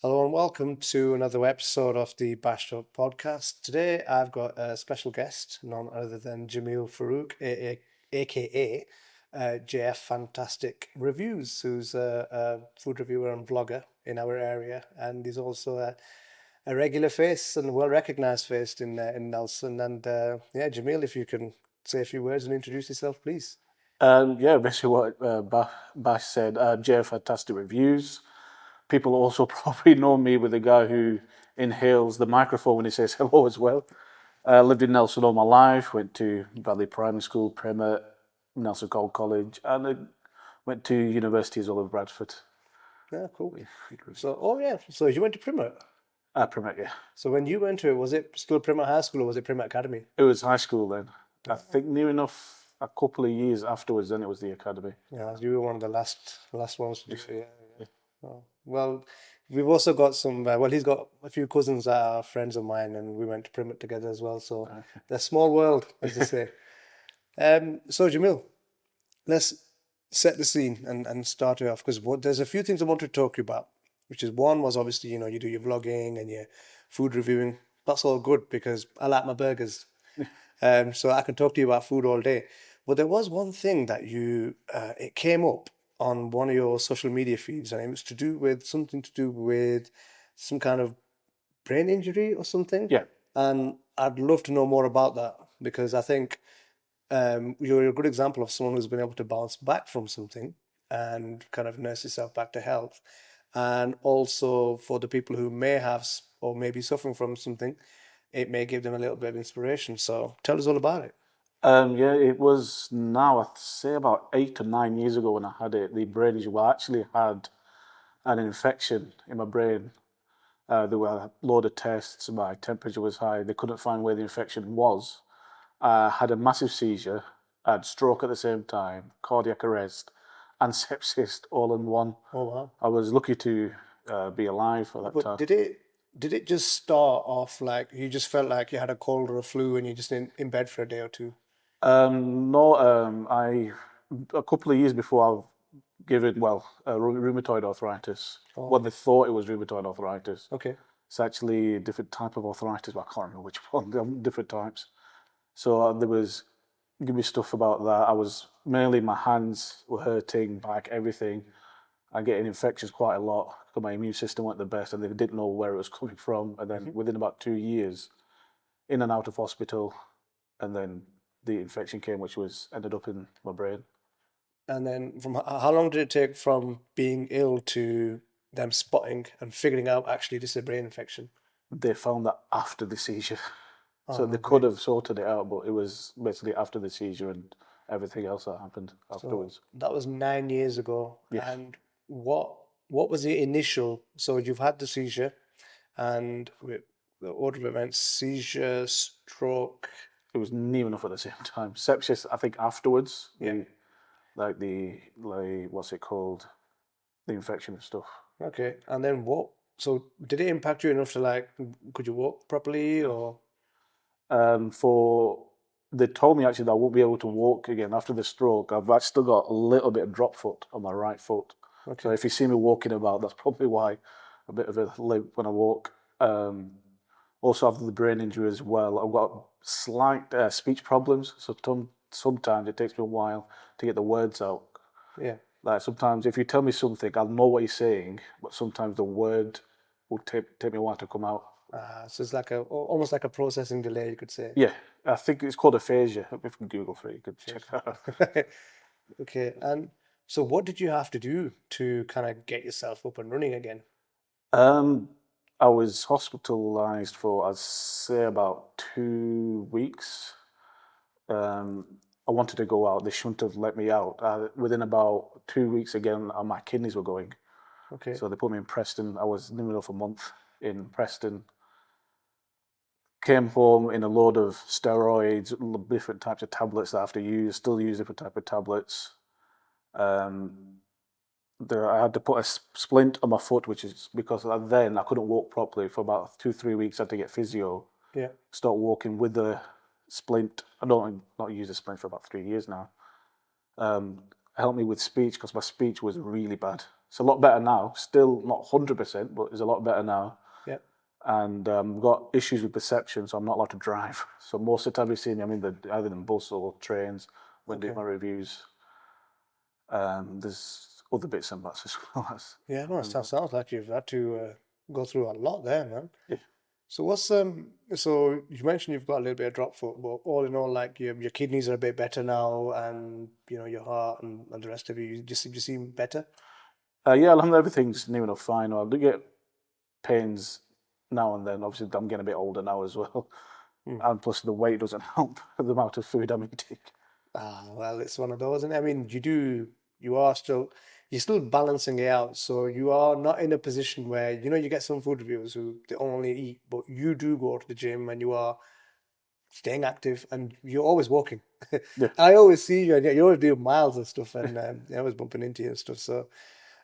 Hello and welcome to another episode of the BashTalk podcast. Today I've got a special guest, none other than Jamil Farooq, aka JF Fantastic Reviews, who's a food reviewer and vlogger in our area, and he's also a regular face and well recognized face in Nelson. And yeah, Jamil, if you can say a few words and introduce yourself, please. Yeah, basically what Bash said. Jeff, fantastic reviews. People also probably know me with the guy who inhales the microphone when he says hello as well. Lived in Nelson all my life. Went to Valley Primary School, Primer, Nelson College, and went to university as well in Bradford. Yeah, cool. So, oh yeah, so you went to Primer. Primer, yeah. So when you went to it, was it still Primer High School or was it Primer Academy? It was high school then. I think near enough a couple of years afterwards, then it was the academy. Yeah, you were one of the last ones to do it. Yeah, yeah. Oh, well, we've also got some. Well, he's got a few cousins that are friends of mine, and we went to Primet together as well. So, the small world, as they say. So Jamil, let's set the scene and start it off because there's a few things I want to talk to you about. Which is one was obviously you do your vlogging and your food reviewing. That's all good because I like my burgers. So I can talk to you about food all day. But there was one thing that it came up on one of your social media feeds, and it was to do with something to do with some kind of brain injury or something. Yeah. And I'd love to know more about that because I think you're a good example of someone who's been able to bounce back from something and kind of nurse yourself back to health. And also for the people who may have or may be suffering from something, it may give them a little bit of inspiration. So tell us all about it. Yeah, it was now, I'd say about 8 or 9 years ago when I had it, the brain injury. Well, I actually had an infection in my brain. There were a load of tests, my temperature was high, they couldn't find where the infection was. I had a massive seizure, I had stroke at the same time, cardiac arrest, and sepsis all in one. Oh wow! I was lucky to be alive for that But time. did it just start off like you just felt like you had a cold or a flu and you just in bed for a day or two? No, a couple of years before I've given, rheumatoid arthritis. Oh, Well, they thought it was rheumatoid arthritis. okay. It's actually a different type of arthritis, but I can't remember which one. There are different types. So there was give me stuff about that. I was mainly my hands were hurting, back, everything. I getting infections quite a lot because my immune system weren't the best, and they didn't know where it was coming from. And then within about 2 years, in and out of hospital, and then the infection came, which was ended up in my brain. And then from how long did it take from being ill to them spotting and figuring out actually this is a brain infection? They found that after the seizure, Oh so no they could way. have sorted it out, but it was basically after the seizure and everything else that happened So afterwards. that was 9 years ago. Yeah. And what was the initial? So you've had the seizure, and the order of events: seizure, stroke. It was near enough at the same time. Sepsis, I think afterwards. Yeah. Like what's it called? The infection and stuff. Okay. And then what? So did it impact you enough to like, could you walk properly or? For they told me actually that I won't be able to walk again after the stroke. I've actually still got a little bit of drop foot on my right foot. So Okay. if you see me walking about, that's probably why a bit of a limp when I walk. Also after the brain injury as well, I've got slight speech problems. So sometimes it takes me a while to get the words out. Yeah. Like sometimes if you tell me something, I'll know what you're saying, but sometimes the word will take me a while to come out. So it's like almost like a processing delay, you could say. Yeah, I think it's called aphasia. If you can Google for it, you could check that out. Okay. And so what did you have to do to kind of get yourself up and running again? Um, I was hospitalized for, I'd say, about 2 weeks. Um, I wanted to go out. They shouldn't have let me out. Within about 2 weeks again, my kidneys were going. Okay. So they put me in Preston. I was in the middle of a month in Preston. Came home in a load of steroids, different types of tablets that I have to use. Still use different type of tablets. Um, I had to put a splint on my foot, which is because then I couldn't walk properly for about 2 3 weeks. I had to get physio. Yeah. Start walking with the splint. I don't not use a splint for about 3 years now. Helped me with speech because my speech was really bad. It's a lot better now. Still not 100%, but it's a lot better now. Yeah. And I've got issues with perception, so I'm not allowed to drive. So most of the time you see me, I'm either in bus or trains when doing my reviews. There's other bits and bats as well. Yeah, no, it sounds like you've had to go through a lot there, man. Yeah. So what's so you mentioned you've got a little bit of drop foot, but all in all, like your kidneys are a bit better now, and you know your heart and the rest of you just seem better. Yeah, alhamdulillah, everything's new enough fine. I do get pains now and then. Obviously, I'm getting a bit older now as well. And plus the weight doesn't help the amount of food I'm eating. Ah, well, it's one of those, isn't it? I mean, you're still balancing it out. So you are not in a position where, you know, you get some food reviewers who they only eat, but you do go to the gym and you are staying active and you're always walking. Yeah. I always see you and you always do miles and stuff and I was bumping into you and stuff. So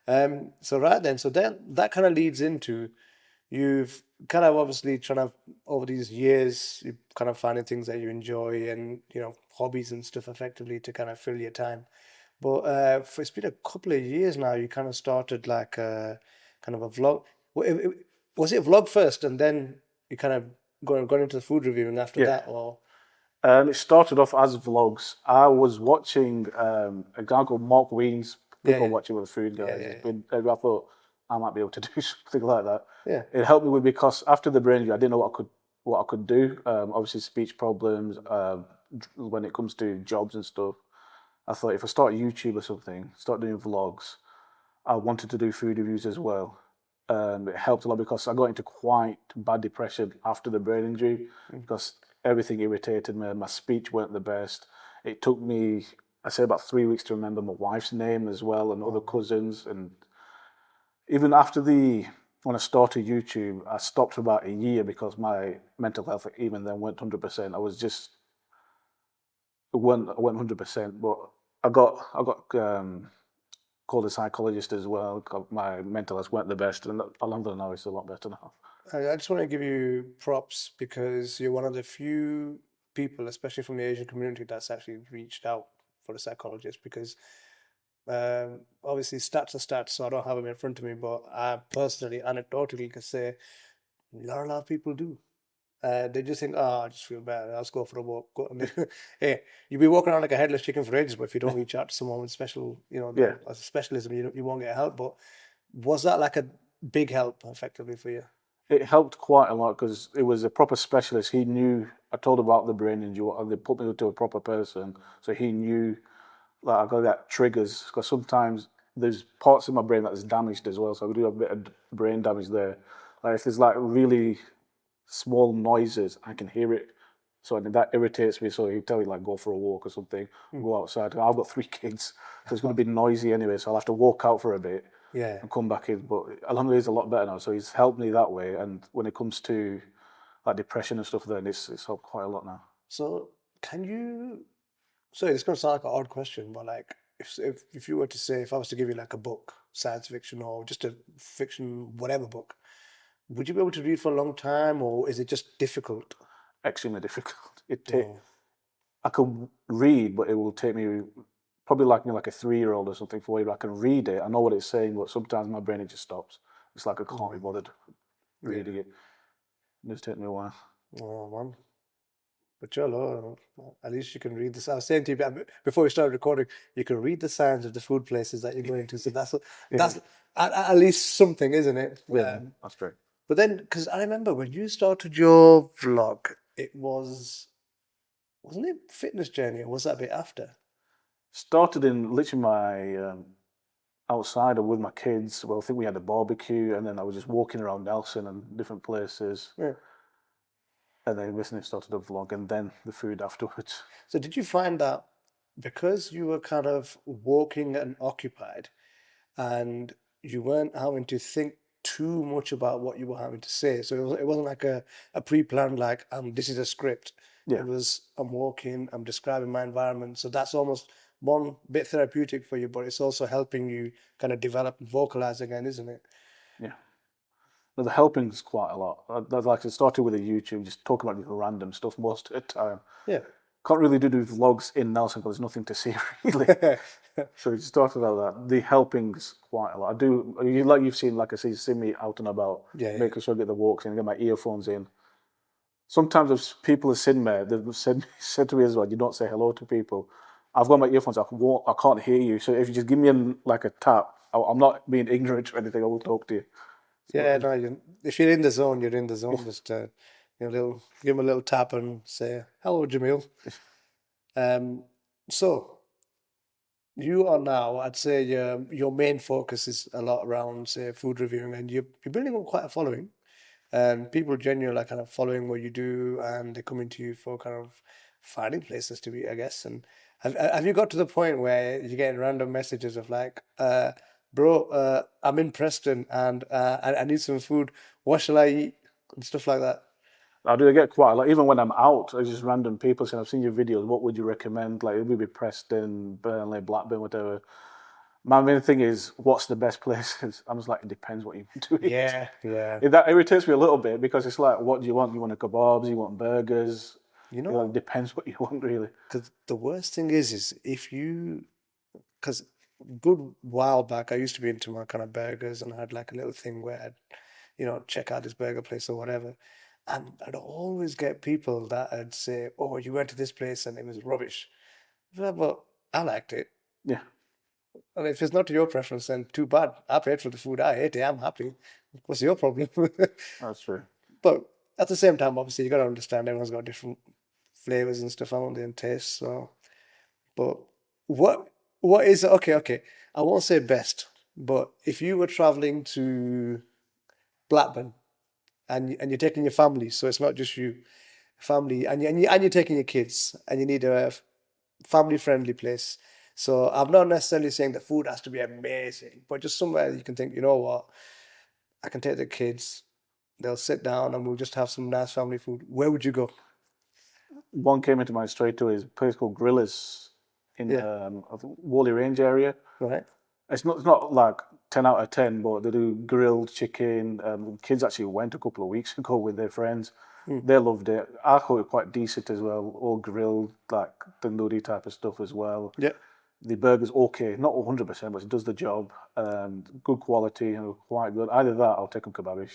right then, so then that kind of leads into you've kind of obviously trying to over these years you kind of finding things that you enjoy and you know hobbies and stuff effectively to kind of fill your time. But it's been a couple of years now. You kind of started like kind of a vlog. Was it a vlog first and then you kind of gone into the food reviewing after that, or? It started off as vlogs. I was watching a guy called Mark Weens. People Yeah. watching with the food guys. Yeah. I thought I might be able to do something like that. Yeah. It helped me with because after the brain injury, I didn't know what I could do. Obviously, speech problems. When it comes to jobs and stuff, I thought if I start YouTube or something, start doing vlogs. I wanted to do food reviews as well. It helped a lot because I got into quite bad depression after the brain injury because everything irritated me. My speech weren't the best. It took me, I say, about 3 weeks to remember my wife's name as well and other cousins. And even after when I started YouTube, I stopped for about a year because my mental health even then went 100%. I went 100%, but I got called a psychologist as well. My mental health weren't the best, and alhamdulillah now it's a lot better now. I just want to give you props because you're one of the few people, especially from the Asian community, that's actually reached out for a psychologist because obviously stats are stats, so I don't have them in front of me, but I personally, anecdotally, can say a lot of people do. They just think, oh, I just feel bad. I'll just go for a walk. Hey, you'll be walking around like a headless chicken for ages, but if you don't reach out to someone with special, you know, a specialism, you won't get help. But was that like a big help effectively for you? It helped quite a lot because it was a proper specialist. He knew. I told about the brain injury, and they put me to a proper person, so he knew like I got that triggers because sometimes there's parts of my brain that's damaged as well. So I do have a bit of brain damage there. Like if there's like really small noises, I can hear it. So that irritates me. So he'd tell me like go for a walk or something, go outside. I've got 3 kids, so it's going to be noisy anyway. So I'll have to walk out for a bit and come back in. But alhamdulillah, he's a lot better now. So he's helped me that way. And when it comes to like depression and stuff, then it's helped quite a lot now. So can you? Sorry, it's going to sound like an odd question, but like if you were to say if I was to give you like a book, science fiction or just a fiction whatever book, would you be able to read for a long time, or is it just difficult? Extremely difficult. I can read, but it will take me probably like me like a 3-year-old or something for you. I can read it, I know what it's saying, but sometimes my brain it just stops. It's like I can't be bothered reading it. It just takes me a while. Oh man. But Cholo, at least you can read this. I was saying to you before we started recording, you can read the signs of the food places that you're going to. So that's at least something, isn't it? Yeah, that's true. But then, because I remember when you started your vlog, it wasn't it fitness journey, or was that a bit after? Started in literally my outside or with my kids. Well, I think we had a barbecue, and then I was just walking around Nelson and different places. Yeah. And then recently started a vlog, and then the food afterwards. So did you find that because you were kind of walking and occupied, and you weren't having to think too much about what you were having to say? So it wasn't like a pre-planned like this is a script. Yeah. It was I'm walking, I'm describing my environment. So that's almost one bit therapeutic for you, but it's also helping you kind of develop and vocalize again, isn't it? Yeah. But the helping is quite a lot. Like I started with a YouTube, just talking about random stuff most of the time. Yeah. Can't really do the vlogs in Nelson because there's nothing to see really. So we started out that. The helping's quite a lot. I do, like you've seen, like I say, see me out and about, Yeah, yeah. making sure I get the walks in, get my earphones in. Sometimes if people have seen me, they've said to me as well, you don't say hello to people. I've got my earphones, I can't hear you. So if you just give me like a tap, I'm not being ignorant or anything, I will talk to you. Yeah, no, if you're in the zone, you're in the zone. Just give him a little tap and say, "Hello, Jamil." So you are now, I'd say, your main focus is a lot around, say, food reviewing, and you're building up quite a following, and people genuinely are kind of following what you do, and they're coming to you for kind of finding places to eat, I guess. And have you got to the point where you're getting random messages of like, bro, I'm in Preston and I need some food. What shall I eat? And stuff like that. I do get quite a lot. Even when I'm out, it's just random people saying, I've seen your videos, what would you recommend? Like, it would be Preston, Burnley, Blackburn, whatever. My main thing is, what's the best places? I'm just like, it depends what you want to eat. Yeah, yeah. That irritates me a little bit because it's like, what do you want? You want a kebabs? You want burgers? You You know, know, it depends what you want, really. because the worst thing is if you, because good while back, I used to be into my kind of burgers, and I had like a little thing where I'd, check out this burger place or whatever. And I'd always get people that would say, "Oh, you went to this place and it was rubbish." But I liked it. Yeah, And if it's not to your preference, then too bad. I paid for the food. I ate it. I'm happy. What's your problem? that's true. But at the same time, obviously, you got to understand everyone's got different flavors and stuff, haven't they, and tastes. So, but what what is okay? Okay, I won't say best, but if you were traveling to Blackburn and you're taking your family, so it's not just you, family, and you're taking your kids, and you need a family friendly place. So I'm not necessarily saying the food has to be amazing, but just somewhere you can think, you know what, I can take the kids, they'll sit down and we'll just have some nice family food. Where would you go? One came into my straight away is a place called Grillers in Yeah, I think Whalley Range area. right. It's not like 10 out of 10, but they do grilled chicken. Kids actually went a couple of weeks ago with their friends. Hmm. They loved it. I thought it quite decent as well, all grilled, like tandoori type of stuff as well. Yeah, The burger's okay, not 100%, but it does the job. Good quality, quite good. Either that, I'll take them kebabish.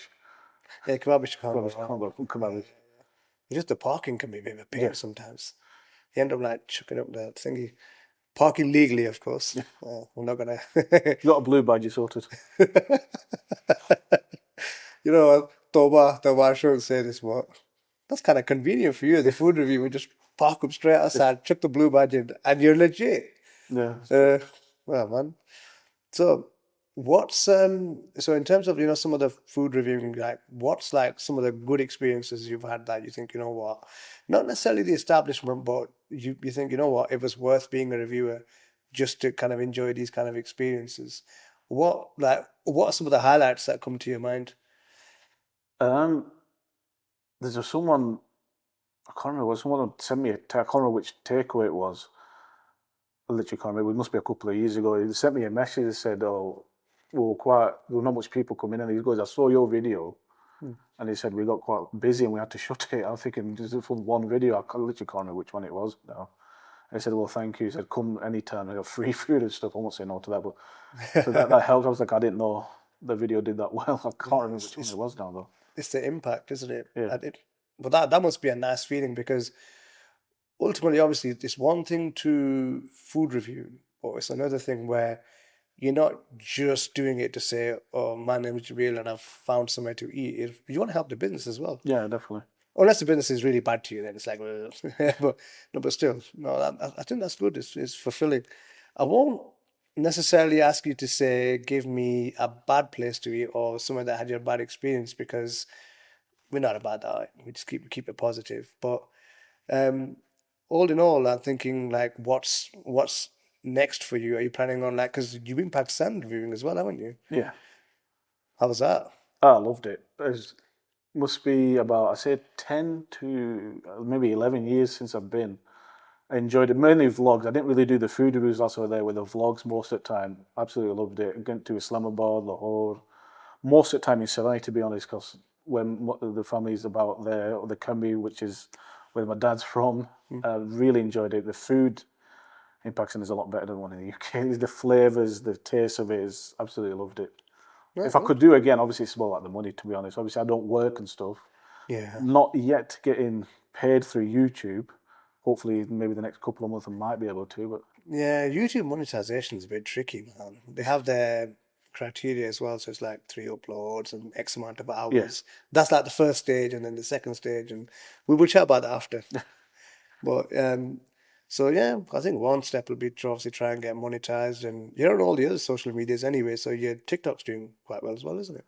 yeah, kebabish can't go Kebabish, wrong. can't go kebabish. Just the parking can be a bit of a pain Yeah, sometimes. You end up like chucking up the thingy. Parking legally, of course. We're not gonna. you got a blue badge, you sorted. You know what? Toba, I shouldn't say this, but that's kind of convenient for you. The food review, we just park up straight outside, chuck the blue badge in, and you're legit. Yeah. Uh, well, man. So, so in terms of some of the food reviewing, like what's like some of the good experiences you've had that you think what, not necessarily the establishment, but you think what, it was worth being a reviewer just to kind of enjoy these kind of experiences. What are some of the highlights that come to your mind? Um, there's just someone, I can't remember, someone sent me I can't remember which takeaway it was. I literally can't remember. It must be a couple of years ago. He sent me a message that said, "Oh, there were not much people coming in." And he goes, "I saw your video," Hmm. and he said we got quite busy and we had to shut it. I'm thinking, just from one video, literally can't remember which one it was now. And he said, "Well, thank you." He said, "Come anytime. I got free food and stuff." I won't say no to that, but so that helped. I was like, I didn't know the video did that well. I can't remember which one it was now though. It's the impact, isn't it? Yeah, But that must be a nice feeling because ultimately, obviously, it's one thing to food review, but it's another thing where you're not just doing it to say, "Oh, my name is Jamil and I've found somewhere to eat." You want to help the business as well. yeah, definitely. Unless the business is really bad to you, then it's like, well, but no, but still, no, I think that's good. It's fulfilling. I won't necessarily ask you to say, give me a bad place to eat or somewhere that had your bad experience because we're not about that. We just keep it positive. But um, all in all, I'm thinking like, what's next for you? Are you planning on like, because you've been Pakistan reviewing as well, haven't you? Yeah, How was that? I loved it. Must be about, I say, 10 to maybe 11 years since I've been. I enjoyed it, mainly vlogs. I didn't really do the food reviews also there with the vlogs most of the time. Absolutely loved it. Went to Islamabad, Lahore, most of the time in Sarai, to be honest, because when the family's about there, or the Kambi, which is where my dad's from. Really enjoyed it. The food in Pakistan is a lot better than one in the UK. The flavours, the taste of it is absolutely loved it. Right, If I could do it again, obviously it's more like the money, to be honest. Obviously I don't work and stuff. yeah. Not yet getting paid through YouTube. Hopefully maybe the next couple of months I might be able to, but Yeah, YouTube monetization is a bit tricky, man. They have their criteria as well, so it's like 3 uploads and X amount of yeah. hours. That's like the first stage, and then the second stage, and we will chat about that after. But so yeah, I think one step will be to obviously try and get monetized, and you're on all the other social medias anyway, so your TikTok's doing quite well as well, isn't it?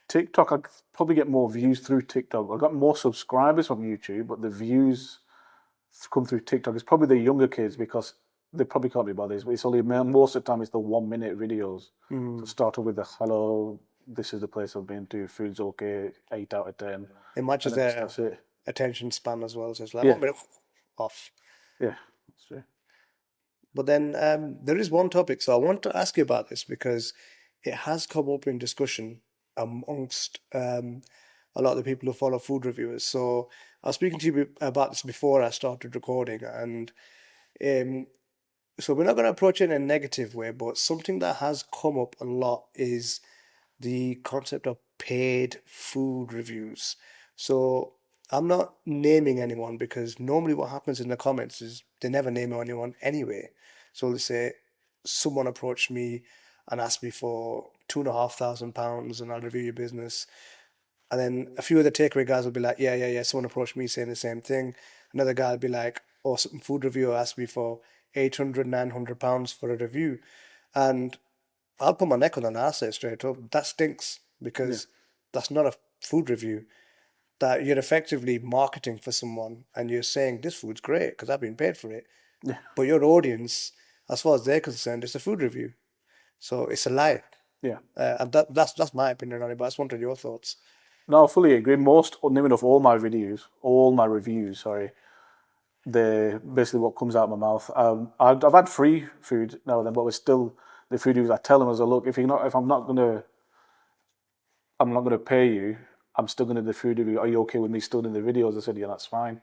TikTok, I could probably get more views through TikTok. I got more subscribers from YouTube, but the views come through TikTok. It's probably the younger kids because they probably can't be bothered. It's only most of the time it's the 1 minute videos. So start off with the hello, this is the place I've been to, food's okay, 8 out of 10. It matches And then their that's it. attention span as well, so it's like Yeah. 1 minute off. Yeah, that's true. But then there is one topic, so I want to ask you about this because it has come up in discussion amongst a lot of the people who follow food reviewers. So I was speaking to you about this before I started recording, and so we're not going to approach it in a negative way, but something that has come up a lot is the concept of paid food reviews. So I'm not naming anyone because normally what happens in the comments is they never name anyone anyway. So they say someone approached me and asked me for £2,500 and I'll review your business. And then a few of the takeaway guys will be like, yeah. Someone approached me saying the same thing. Another guy will be like, oh, some food reviewer asked me for £800, £900 for a review. And I'll put my neck on and I'll say straight up, that stinks because that's not a food review. That you're effectively marketing for someone and you're saying this food's great because I've been paid for it. Yeah. But your audience, as far as they're concerned, it's a food review. So it's a lie. Yeah. And that's my opinion on it, but I just wanted your thoughts. No, I fully agree. Most, or near enough, all my reviews, they basically what comes out of my mouth. I've had free food now and then, but it's still the food reviews. I tell them as a look, if I'm not gonna pay you, I'm still gonna do the food review. Are you okay with me still doing the videos? I said, yeah, that's fine.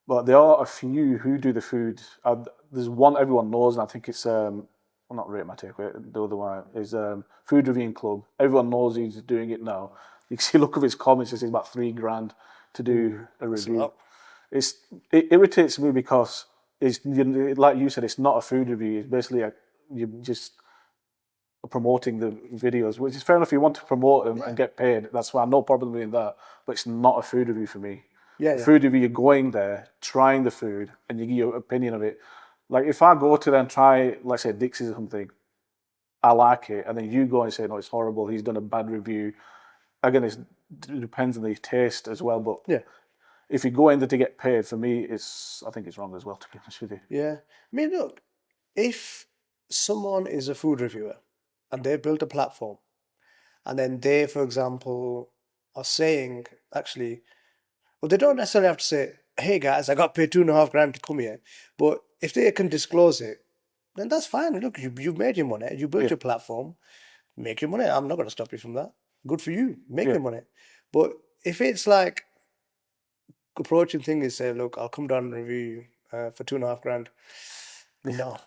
But there are a few who do the food. There's one everyone knows, and I think it's well, not Rate My Takeaway. The other one is Food Reviewing Club. Everyone knows he's doing it now. You can see, look at his comments. It's about $3,000 to do a review. It irritates me because it's like you said. It's not a food review. It's basically you just promoting the videos, which is fair enough. If you want to promote them and get paid, that's fine. No problem with that. But it's not a food review for me. Yeah. Food review, you're going there, trying the food, and you give your opinion of it. Like if I go to them and try, let's say Dixie's or something, I like it, and then you go and say, no, it's horrible, he's done a bad review. Again, it depends on the taste as well, but Yeah. if you go in there to get paid, for me, I think it's wrong as well, to be honest with you. Yeah. I mean, look, if someone is a food reviewer and they've built a platform, and then they, for example, are saying, actually, well, they don't necessarily have to say, hey guys, I got paid $2,500 to come here. But if they can disclose it, then that's fine. Look, you've made your money. You built your platform. Make your money. I'm not going to stop you from that. Good for you. Make your money. But if it's like approaching thing is say, look, I'll come down and review you for $2,500. No,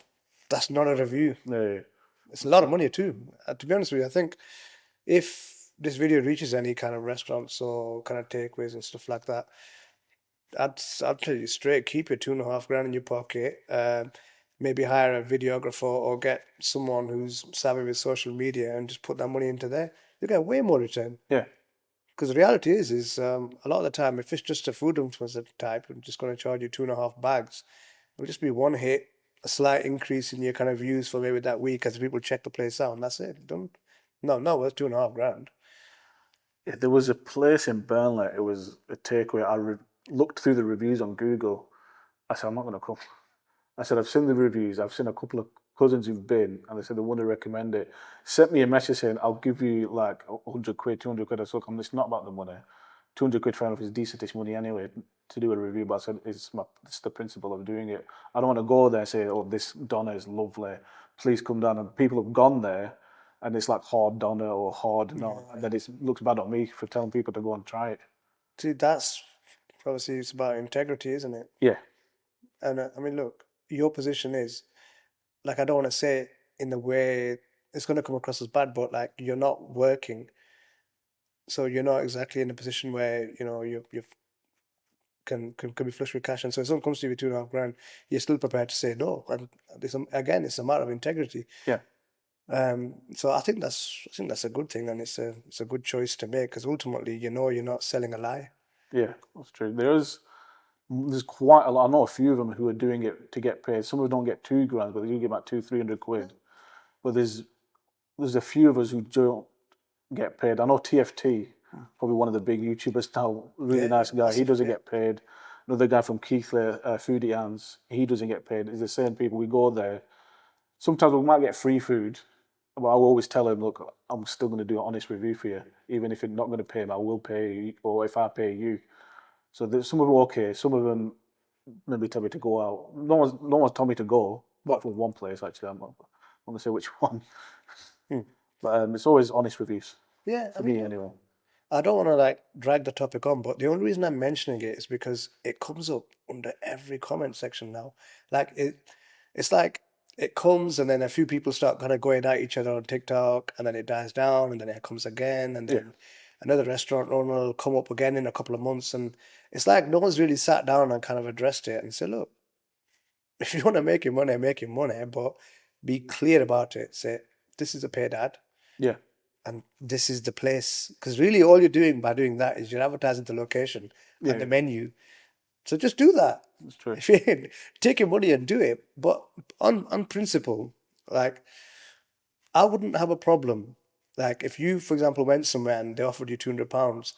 that's not a review. No. It's a lot of money too. To be honest with you, I think if this video reaches any kind of restaurants or kind of takeaways and stuff like that, I'd tell you straight, keep your $2,500 in your pocket. Maybe hire a videographer or get someone who's savvy with social media and just put that money into there. You get way more return. Yeah. Because the reality is a lot of the time, if it's just a food influencer type, I'm just going to charge you 2.5 bags. It'll just be one hit, a slight increase in your kind of views for maybe that week as people check the place out, and that's it. Done. No, worth $2,500. Yeah, there was a place in Burnley. It was a takeaway. I looked through the reviews on Google. I said, I'm not going to come. I said, I've seen the reviews. I've seen a couple of cousins who've been, and they said they want to recommend it. Sent me a message saying, I'll give you like 100 quid, 200 quid. I said, it's not about the money. 200 quid, fair enough, is decentish money anyway to do a review. But I said, it's the principle of doing it. I don't want to go there and say, oh, this doner is lovely. Please come down. And people have gone there, and it's like hard doner or hard no. And then it looks bad on me for telling people to go and try it. See, that's Obviously, it's about integrity, isn't it? Yeah, And I mean, look, your position is like I don't want to say it in the way it's going to come across as bad, but like you're not working, so you're not exactly in a position where you can be flush with cash. And so if someone comes to you with 2.5 grand, you're still prepared to say no. And again, it's a matter of integrity. yeah, So I think that's a good thing, and it's a good choice to make because ultimately, you're not selling a lie. yeah. That's true. There's quite a lot. I know a few of them who are doing it to get paid. Some of them don't get 2 grand, but they do get about 200-300 quid. But there's a few of us who don't get paid. I know TFT, probably one of the big YouTubers now, really Yeah, nice guy. He massive. doesn't Yeah, get paid. Another guy from Keighley, Foodie Hands, he doesn't get paid. It's the same people. We go there. Sometimes we might get free food, but I will always tell him, look, I'm still going to do an honest review for you. Even if you're not going to pay me, I will pay you, or if I pay you. So there's some of them okay. Some of them maybe tell me to go out. No one's told me to go, apart from one place actually. I'm not going to say which one. Hmm. But it's always honest reviews yeah. I for mean, me look, anyway. I don't want to like drag the topic on, but the only reason I'm mentioning it is because it comes up under every comment section now. Like it's like it comes and then a few people start kind of going at each other on TikTok, and then it dies down, and then it comes again, and Yeah, then another restaurant owner will come up again in a couple of months, and it's like no one's really sat down and kind of addressed it and said, look, if you want to make your money, but be clear about it. Say this is a paid ad yeah, and this is the place. Because really, all you're doing by doing that is you're advertising the location and yeah. the menu. So just do that. That's true. If you take your money and do it, but on principle, like I wouldn't have a problem. Like if you, for example, went somewhere and they offered you £200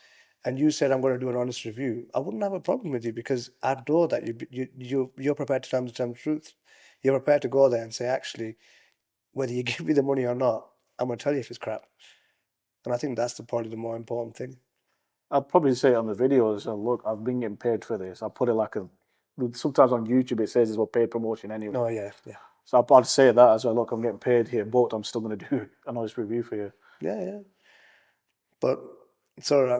and you said, I'm going to do an honest review, I wouldn't have a problem with you because I know that you're prepared to tell the truth. You're prepared to go there and say, actually, whether you give me the money or not, I'm going to tell you if it's crap. And I think that's probably the more important thing. I'll probably say on the videos, look, I've been getting paid for this. I'll put it like sometimes on YouTube it says it's a paid promotion anyway. Oh, yeah, yeah. So I'd say that as well. Look, I'm getting paid here, but I'm still going to do an honest review for you. Yeah, yeah. But sorry,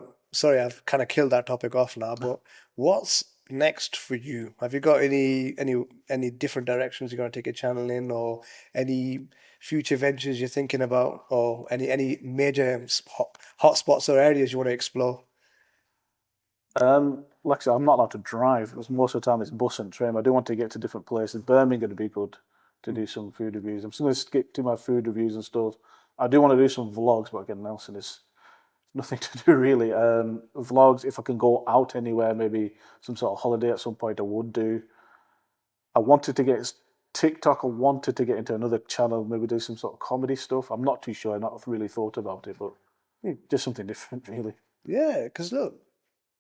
I've kind of killed that topic off now. But what's next for you? Have you got any different directions you're going to take your channel in, or any future ventures you're thinking about, or any major hot spots or areas you want to explore? Like I said, I'm not allowed to drive because most of the time it's bus and train. I do want to get to different places. Birmingham would be good to do some food reviews. I'm still going to skip to my food reviews and stuff. I do want to do some vlogs, but again, Nelson is nothing to do really. Vlogs, if I can go out anywhere, maybe some sort of holiday at some point, I would do. I wanted to get TikTok. I wanted to get into another channel, maybe do some sort of comedy stuff. I'm not too sure. I've not really thought about it, but just something different, really. Yeah, because look,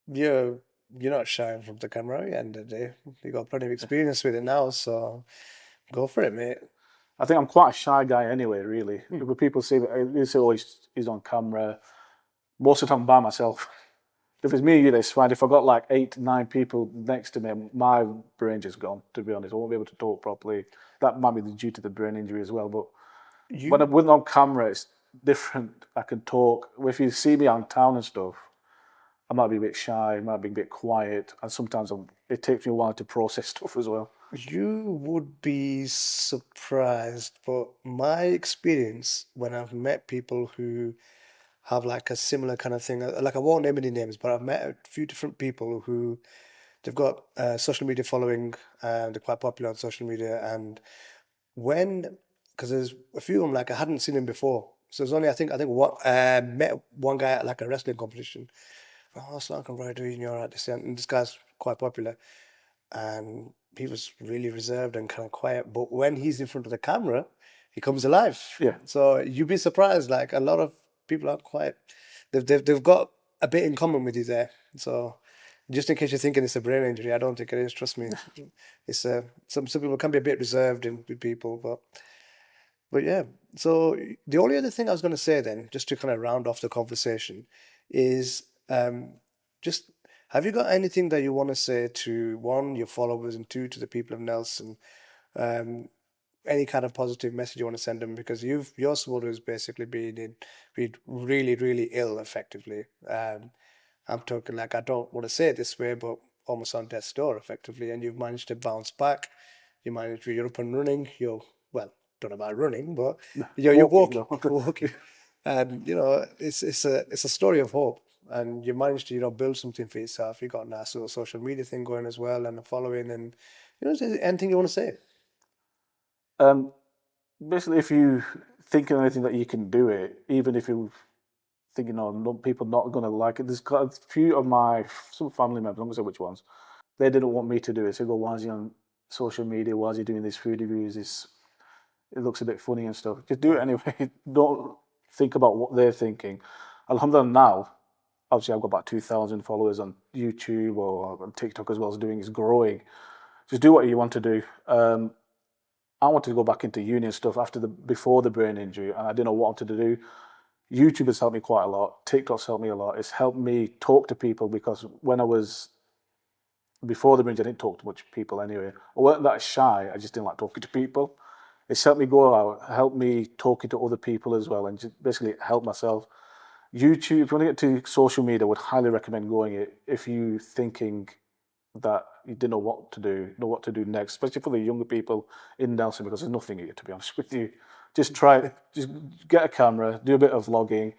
you're you're not shying from the camera at the end of the day. You got plenty of experience with it now, so go for it, mate. I think I'm quite a shy guy anyway, really. Hmm. When people say, they say, oh, he's on camera, most of the time I'm by myself. If it's me and you, that's fine. If I got like 8, 9 people next to me, my brain just gone, to be honest. I won't be able to talk properly. That might be due to the brain injury as well. But when You I'm on camera, it's different. I can talk. If you see me on town and stuff, I might be a bit shy, I might be a bit quiet. And sometimes it takes me a while to process stuff as well. you would be surprised, but my experience when I've met people who have like a similar kind of thing, like I won't name any names, but I've met a few different people who they've got social media following, they're quite popular on social media, and when because there's a few of them like I hadn't seen him before. So there's only I think what met one guy at like a wrestling competition. Oh, Assalamu alaikum, brother, doing you all right? And this guy's quite popular, and he was really reserved and kind of quiet. But when he's in front of the camera, he comes alive. Yeah, So you'd be surprised. Like a lot of people aren't quiet. They've got a bit in common with you there. So just in case you're thinking it's a brain injury, I don't think it is. Trust me. It's some people can be a bit reserved with people, but yeah. So the only other thing I was going to say then, just to kind of round off the conversation, is just have you got anything that you want to say to one, your followers, and two, to the people of Nelson? Um, any kind of positive message you want to send them because your supporter has basically been really really ill effectively. I'm talking like I don't want to say it this way, but almost on death's door, effectively, and you've managed to bounce back. You're up and running. Well, don't know about running, but you're walking, walking, and it's a story of hope. And you managed to build something for yourself. You got a nice little social media thing going as well, and a following, and is there anything you want to say? Basically, if you think of anything that you can do it, even if you think people not going to like it. There's got a few of some family members, I'm not going to say which ones, they didn't want me to do it. So they go, why is he on social media? Why is he doing these food reviews? It looks a bit funny and stuff. Just do it anyway. Don't think about what they're thinking. Alhamdulillah, now, obviously I've got about 2,000 followers on YouTube or on TikTok as well as doing. It's growing. Just do what you want to do. I wanted to go back into uni and stuff before the brain injury, and I didn't know what I wanted to do. YouTube has helped me quite a lot. TikTok's helped me a lot. It's helped me talk to people because when I was before the brain injury, I didn't talk to much people anyway. I weren't that shy. I just didn't like talking to people. It's helped me go out, helped me talking to other people as well, and just basically help myself. YouTube, if you want to get to social media, I would highly recommend going it if you're thinking that you didn't know what to do next, especially for the younger people in Nelson, because there's nothing here, to be honest with you. Just try it. Just get a camera, do a bit of vlogging.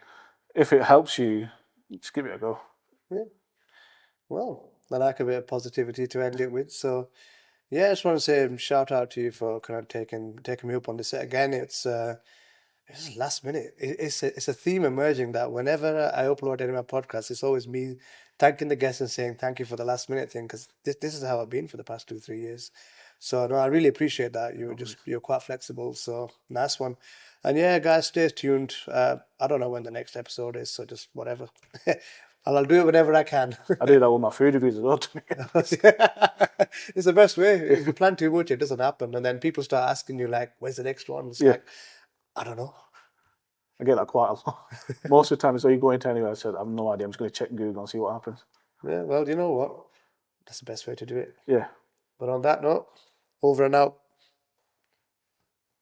If it helps you, just give it a go. Yeah. Well, I like a bit of positivity to end it with. So, yeah, I just want to say shout out to you for kind of taking me up on this again. It's last minute. It's a theme emerging that whenever I upload any of my podcasts, it's always me thanking the guests and saying thank you for the last minute thing, because this is how I've been for the past 2-3 years. So no, I really appreciate that. You're quite flexible. So nice one. And yeah, guys, stay tuned. I don't know when the next episode is, so just whatever. I'll do it whenever I can. I do that with my food reviews as well. It's the best way. If you plan too much, it doesn't happen, and then people start asking you like, "Where's the next one?" It's like, I don't know. I get that quite a lot. Most of the time, so you go into anywhere, I said, I have no idea. I'm just going to check Google and see what happens. Yeah, well, you know what? That's the best way to do it. Yeah. But on that note, over and out.